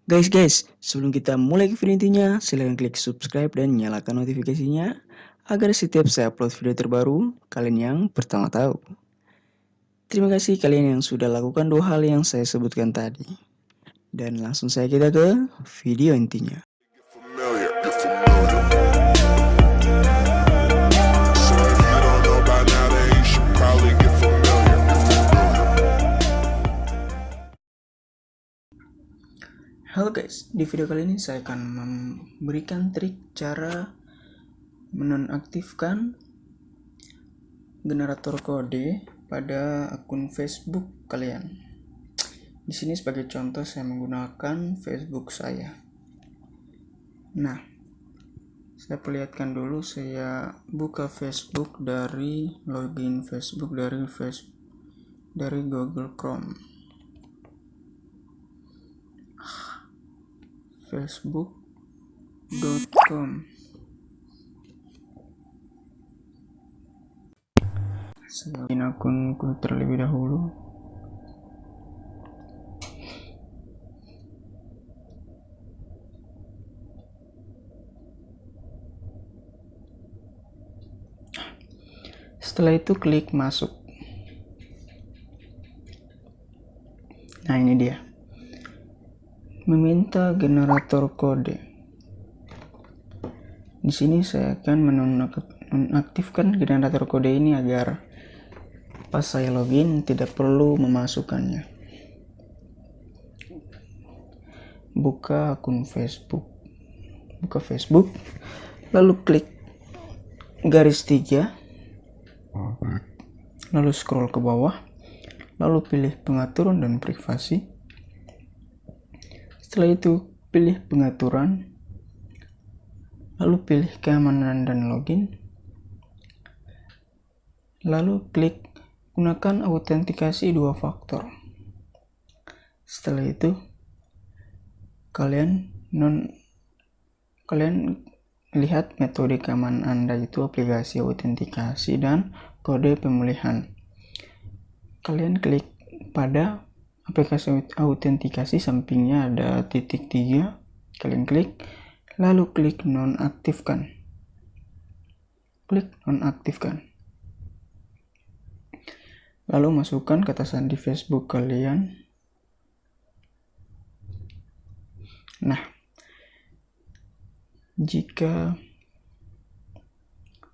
Guys, sebelum kita mulai ke video intinya, silahkan klik subscribe dan nyalakan notifikasinya agar setiap saya upload video terbaru, kalian yang pertama tahu. Terima kasih kalian yang sudah lakukan dua hal yang saya sebutkan tadi. Dan langsung saja kita ke video intinya. Halo guys, di video kali ini saya akan memberikan trik cara menonaktifkan generator kode pada akun Facebook kalian. Di sini sebagai contoh saya menggunakan Facebook saya. Nah, saya perlihatkan dulu, saya buka Facebook dari login Facebook dari Google Chrome. facebook.com. Saya login akunku terlebih dahulu. Setelah itu klik masuk. Nah, ini dia. Meminta generator kode. Di sini saya akan menonaktifkan generator kode ini agar pas saya login tidak perlu memasukkannya. Buka akun Facebook. Buka Facebook, lalu klik garis 3, lalu scroll ke bawah, lalu pilih pengaturan dan privasi. Setelah itu pilih pengaturan, lalu pilih keamanan dan login, lalu klik gunakan autentikasi 2 faktor. Setelah itu kalian lihat metode keamanan Anda, itu aplikasi autentikasi dan kode pemulihan. Kalian klik pada aplikasi autentikasi, sampingnya ada titik 3, kalian klik, lalu klik nonaktifkan. Klik nonaktifkan. Lalu masukkan kata sandi Facebook kalian. Nah, jika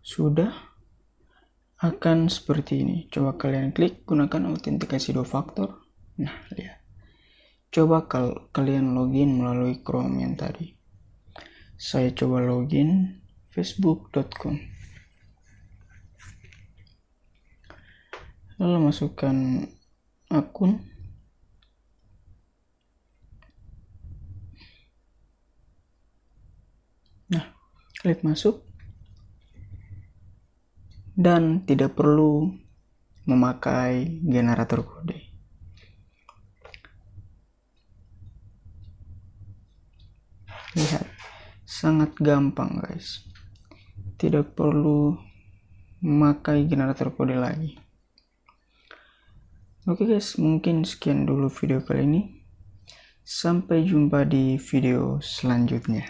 sudah, akan seperti ini. Coba kalian klik gunakan autentikasi 2 faktor. Nah, lihat. Coba kalian login melalui Chrome yang tadi. Saya coba login facebook.com. Lalu masukkan akun. Nah, klik masuk. Dan tidak perlu memakai generator kode. Lihat, sangat gampang guys. Tidak perlu memakai generator kode lagi. Oke guys, mungkin sekian dulu video kali ini. Sampai jumpa di video selanjutnya.